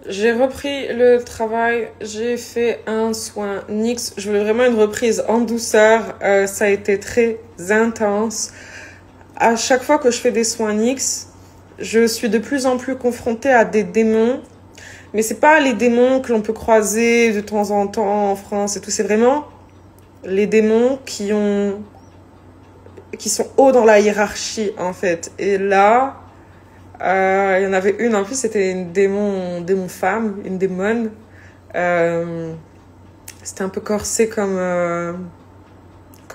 J'ai repris le travail, j'ai fait un soin NYX. Je voulais vraiment une reprise en douceur. Ça a été très intense. À chaque fois que je fais des soins NYX, je suis de plus en plus confrontée à des démons. Mais c'est pas les démons que l'on peut croiser de temps en temps en France et tout. C'est vraiment les démons qui sont hauts dans la hiérarchie, en fait. Et là, il y en avait une, en plus, c'était une démon femme, une démone. C'était un peu corsé comme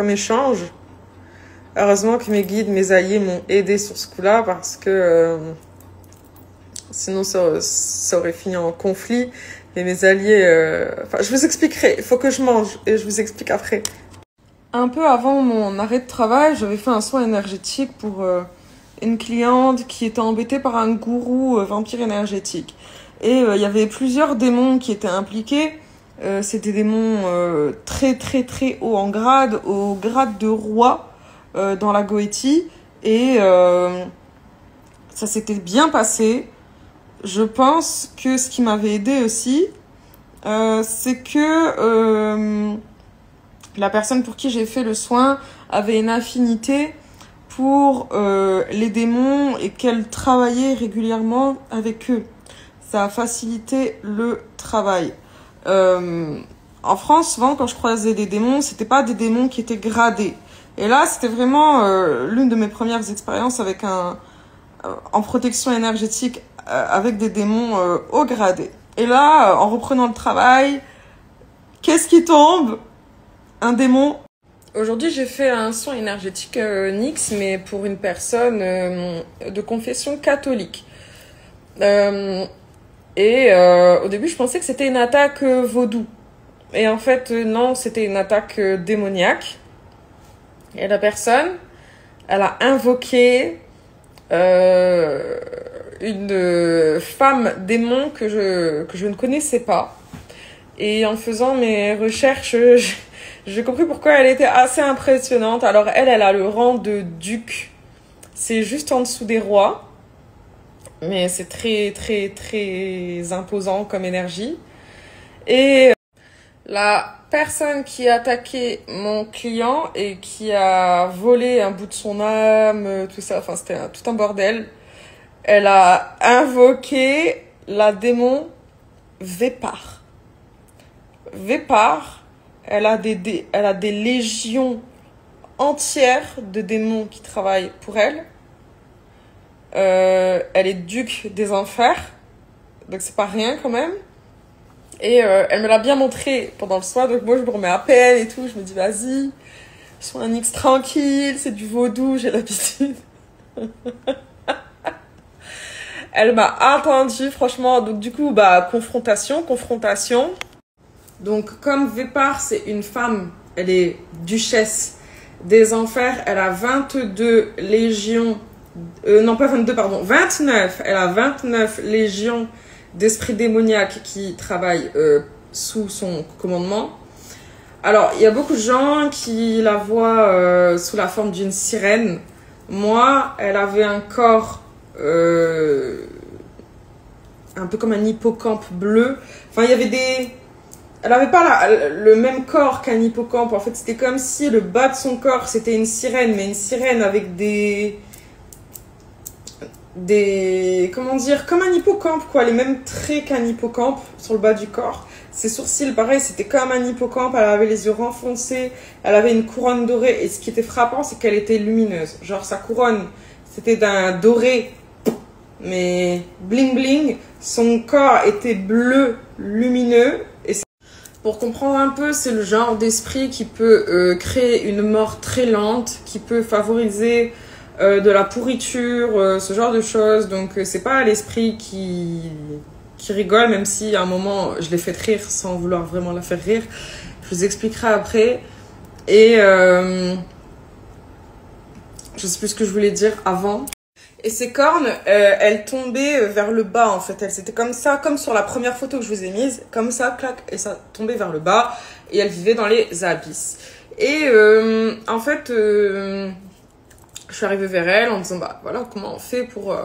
échange. Heureusement que mes guides, mes alliés m'ont aidé sur ce coup-là parce que sinon ça aurait fini en conflit. Et mes alliés... Enfin, je vous expliquerai. Il faut que je mange et je vous explique après. Un peu avant mon arrêt de travail, j'avais fait un soin énergétique pour une cliente qui était embêtée par un gourou vampire énergétique. Et il y avait plusieurs démons qui étaient impliqués. C'était des démons très très très haut en grade, au grade de roi dans la Goetie. Et ça s'était bien passé. Je pense que ce qui m'avait aidé aussi, c'est que la personne pour qui j'ai fait le soin avait une affinité pour les démons et qu'elle travaillait régulièrement avec eux. Ça a facilité le travail. En France, souvent, quand je croisais des démons, c'était pas des démons qui étaient gradés. Et là, c'était vraiment l'une de mes premières expériences avec en protection énergétique avec des démons haut gradés. Et là, en reprenant le travail, qu'est-ce qui tombe? Un démon. Aujourd'hui, j'ai fait un soin énergétique NYX, mais pour une personne de confession catholique. Au début, je pensais que c'était une attaque vaudou. Et en fait, non, c'était une attaque démoniaque. Et la personne, elle a invoqué une femme démon que je ne connaissais pas. Et en faisant mes recherches, j'ai compris pourquoi elle était assez impressionnante. Alors elle a le rang de duc. C'est juste en dessous des rois. Mais c'est très, très, très imposant comme énergie. Et la personne qui a attaqué mon client et qui a volé un bout de son âme, tout ça, enfin c'était tout un bordel. Elle a invoqué la démon Vépar. Vépar, elle a des légions entières de démons qui travaillent pour elle. Elle est duc des enfers, donc c'est pas rien quand même. Et elle me l'a bien montré pendant le soin, donc moi je me remets à peine et tout, je me dis vas-y, sois un NYX tranquille, c'est du vaudou, j'ai l'habitude. Elle m'a attendu franchement, donc du coup confrontation. Donc comme Vépar c'est une femme, elle est duchesse des enfers, elle a 22 légions, non pas 22 pardon, 29, elle a 29 légions d'esprits démoniaques qui travaillent sous son commandement. Alors, il y a beaucoup de gens qui la voient sous la forme d'une sirène. Moi, elle avait un corps un peu comme un hippocampe bleu. Enfin, il y avait elle n'avait pas le même corps qu'un hippocampe. En fait, c'était comme si le bas de son corps, c'était une sirène, mais une sirène avec comment dire, comme un hippocampe quoi, les mêmes traits qu'un hippocampe sur le bas du corps. Ses sourcils pareil, c'était comme un hippocampe, elle avait les yeux renfoncés, elle avait une couronne dorée et ce qui était frappant c'est qu'elle était lumineuse, genre sa couronne c'était d'un doré mais bling bling, son corps était bleu lumineux. Et pour comprendre un peu, c'est le genre d'esprit qui peut créer une mort très lente, qui peut favoriser de la pourriture, ce genre de choses. Donc c'est pas l'esprit qui rigole, même si à un moment je l'ai fait rire sans vouloir vraiment la faire rire. Je vous expliquerai après. Et je sais plus ce que je voulais dire avant. Et ses cornes, elles tombaient vers le bas en fait. C'était comme ça, comme sur la première photo que je vous ai mise, comme ça, clac, et ça tombait vers le bas. Et elle vivait dans les abysses. Et en fait, je suis arrivée vers elle en disant, bah voilà, comment on fait pour...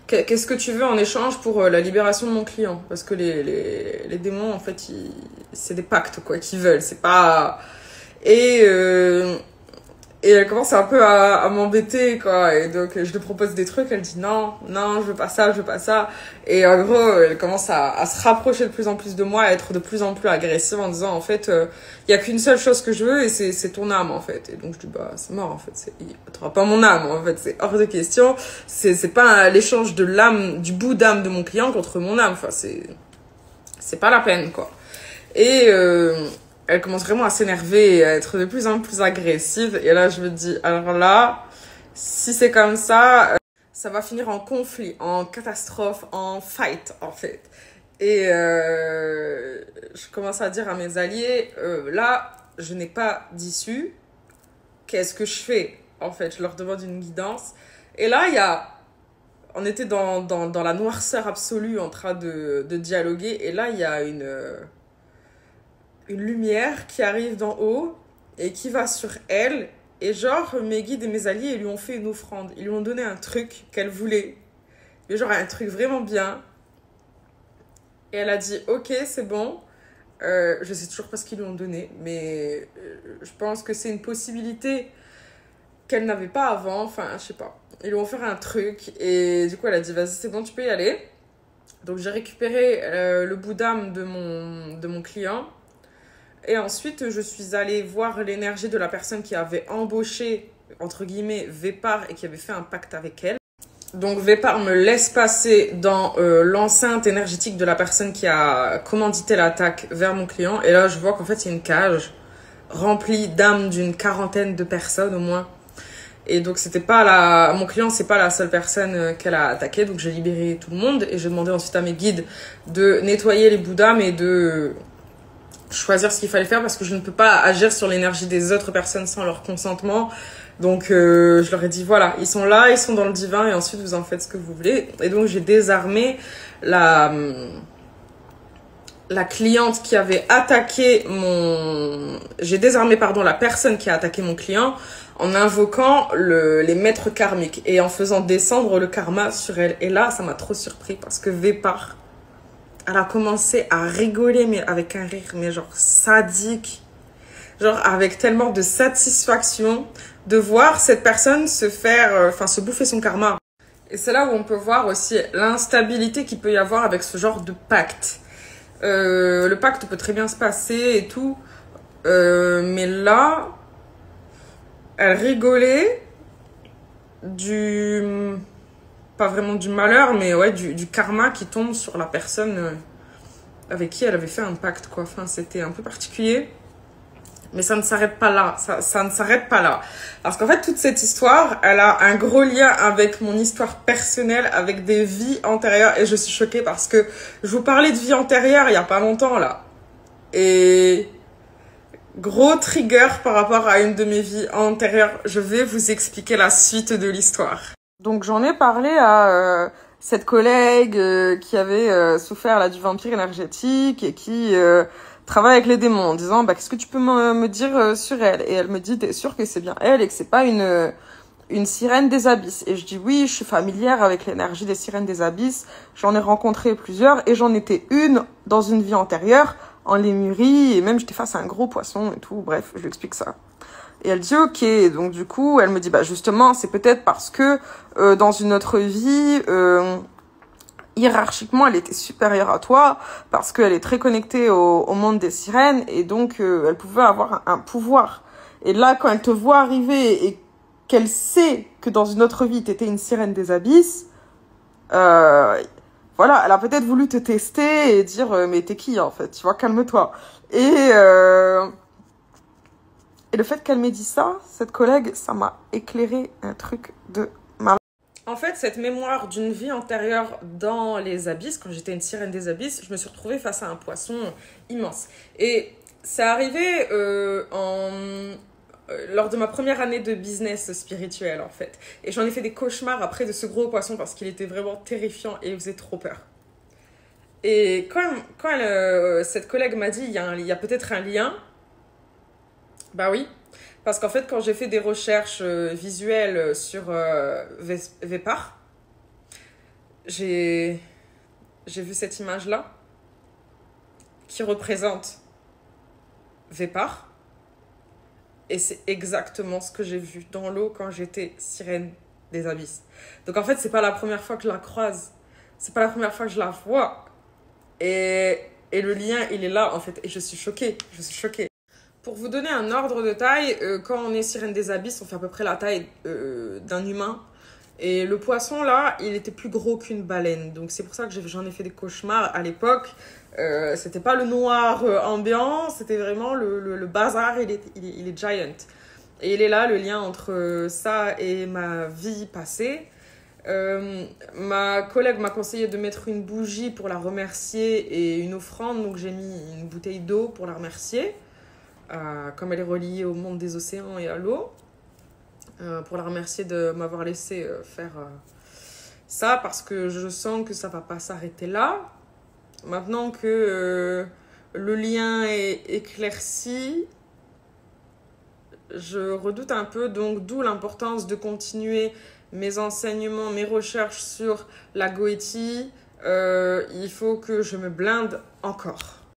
qu'est-ce que tu veux en échange pour la libération de mon client? Parce que les démons, en fait, c'est des pactes, quoi, qu'ils veulent. C'est pas... Et, euh, et elle commence un peu à m'embêter, quoi. Et donc, je lui propose des trucs. Elle dit non, non, je veux pas ça, je veux pas ça. Et en gros, elle commence à se rapprocher de plus en plus de moi, à être de plus en plus agressive en disant, en fait, y a qu'une seule chose que je veux et c'est ton âme, en fait. Et donc, je dis, bah, c'est mort, en fait. T'auras pas mon âme, en fait. C'est hors de question. C'est pas l'échange de l'âme, du bout d'âme de mon client contre mon âme. Enfin, c'est pas la peine, quoi. Et, elle commence vraiment à s'énerver et à être de plus en plus agressive. Et là, je me dis, alors là, si c'est comme ça va finir en conflit, en catastrophe, en fight, en fait. Et je commence à dire à mes alliés, là, je n'ai pas d'issue. Qu'est-ce que je fais? En fait, je leur demande une guidance. Et là, on était dans la noirceur absolue en train de dialoguer. Et là, il y a une lumière qui arrive d'en haut et qui va sur elle. Et genre, mes guides et mes alliés, ils lui ont fait une offrande. Ils lui ont donné un truc qu'elle voulait. Mais genre, un truc vraiment bien. Et elle a dit, ok, c'est bon. Je sais toujours pas ce qu'ils lui ont donné. Mais je pense que c'est une possibilité qu'elle n'avait pas avant. Enfin, je sais pas. Ils lui ont offert un truc. Et du coup, elle a dit, vas-y, c'est bon, tu peux y aller. Donc, j'ai récupéré le bout d'âme de mon client. Et ensuite, je suis allée voir l'énergie de la personne qui avait embauché, entre guillemets, Vépar et qui avait fait un pacte avec elle. Donc, Vépar me laisse passer dans l'enceinte énergétique de la personne qui a commandité l'attaque vers mon client. Et là, je vois qu'en fait, il y a une cage remplie d'âmes d'une quarantaine de personnes au moins. Et donc, mon client, c'est pas la seule personne qu'elle a attaquée. Donc, j'ai libéré tout le monde et j'ai demandé ensuite à mes guides de nettoyer les bouts d'âme et de choisir ce qu'il fallait faire parce que je ne peux pas agir sur l'énergie des autres personnes sans leur consentement. Donc, je leur ai dit, voilà, ils sont là, ils sont dans le divin et ensuite, vous en faites ce que vous voulez. Et donc, j'ai désarmé la cliente qui avait attaqué j'ai désarmé, pardon, la personne qui a attaqué mon client en invoquant les maîtres karmiques et en faisant descendre le karma sur elle. Et là, ça m'a trop surpris parce que Vépar, elle a commencé à rigoler, mais avec un rire, mais genre sadique. Genre avec tellement de satisfaction de voir cette personne se bouffer son karma. Et c'est là où on peut voir aussi l'instabilité qu'il peut y avoir avec ce genre de pacte. Le pacte peut très bien se passer et tout. Mais là, elle rigolait pas vraiment du malheur, mais ouais, du karma qui tombe sur la personne avec qui elle avait fait un pacte, quoi. Enfin, c'était un peu particulier. Mais ça ne s'arrête pas là. Ça ne s'arrête pas là. Parce qu'en fait, toute cette histoire, elle a un gros lien avec mon histoire personnelle, avec des vies antérieures. Et je suis choquée parce que je vous parlais de vie antérieure il y a pas longtemps, là. Et gros trigger par rapport à une de mes vies antérieures. Je vais vous expliquer la suite de l'histoire. Donc j'en ai parlé à cette collègue qui avait souffert là, du vampire énergétique et qui travaille avec les démons en disant bah, qu'est-ce que tu peux me dire sur elle? Et elle me dit t'es sûre que c'est bien elle et que c'est pas une sirène des abysses? Et je dis oui, je suis familière avec l'énergie des sirènes des abysses, j'en ai rencontré plusieurs et j'en étais une dans une vie antérieure en Lémurie et même j'étais face à un gros poisson et tout, bref, je lui explique ça. Et elle dit ok, donc du coup elle me dit bah justement c'est peut-être parce que dans une autre vie hiérarchiquement elle était supérieure à toi parce qu'elle est très connectée au monde des sirènes et donc elle pouvait avoir un pouvoir. Et là quand elle te voit arriver et qu'elle sait que dans une autre vie t'étais une sirène des abysses, voilà, elle a peut-être voulu te tester et dire mais t'es qui en fait, tu vois, calme-toi. Et le fait qu'elle m'ait dit ça, cette collègue, ça m'a éclairé un truc de mal. En fait, cette mémoire d'une vie antérieure dans les abysses, quand j'étais une sirène des abysses, je me suis retrouvée face à un poisson immense. Et c'est arrivé lors de ma première année de business spirituel, en fait. Et j'en ai fait des cauchemars après de ce gros poisson parce qu'il était vraiment terrifiant et il faisait trop peur. Et quand cette collègue m'a dit il y a peut-être un lien, bah oui, Parce qu'en fait, quand j'ai fait des recherches visuelles sur Vepar, j'ai vu cette image-là qui représente Vepar. Et c'est exactement ce que j'ai vu dans l'eau quand j'étais sirène des abysses. Donc en fait, c'est pas la première fois que je la croise. C'est pas la première fois que je la vois. Et le lien, il est là en fait. Et je suis choquée. Je suis choquée. Pour vous donner un ordre de taille, quand on est sirène des abysses, on fait à peu près la taille d'un humain. Et le poisson, là, il était plus gros qu'une baleine. Donc, c'est pour ça que j'en ai fait des cauchemars à l'époque. C'était pas le noir ambiant, c'était vraiment le bazar, il est giant. Et il est là, le lien entre ça et ma vie passée. Ma collègue m'a conseillé de mettre une bougie pour la remercier et une offrande. Donc, j'ai mis une bouteille d'eau pour la remercier. Comme elle est reliée au monde des océans et à l'eau. Pour la remercier de m'avoir laissé faire ça parce que je sens que ça va pas s'arrêter là. Maintenant que le lien est éclairci, je redoute un peu, donc d'où l'importance de continuer mes enseignements, mes recherches sur la Goétie. Il faut que je me blinde encore.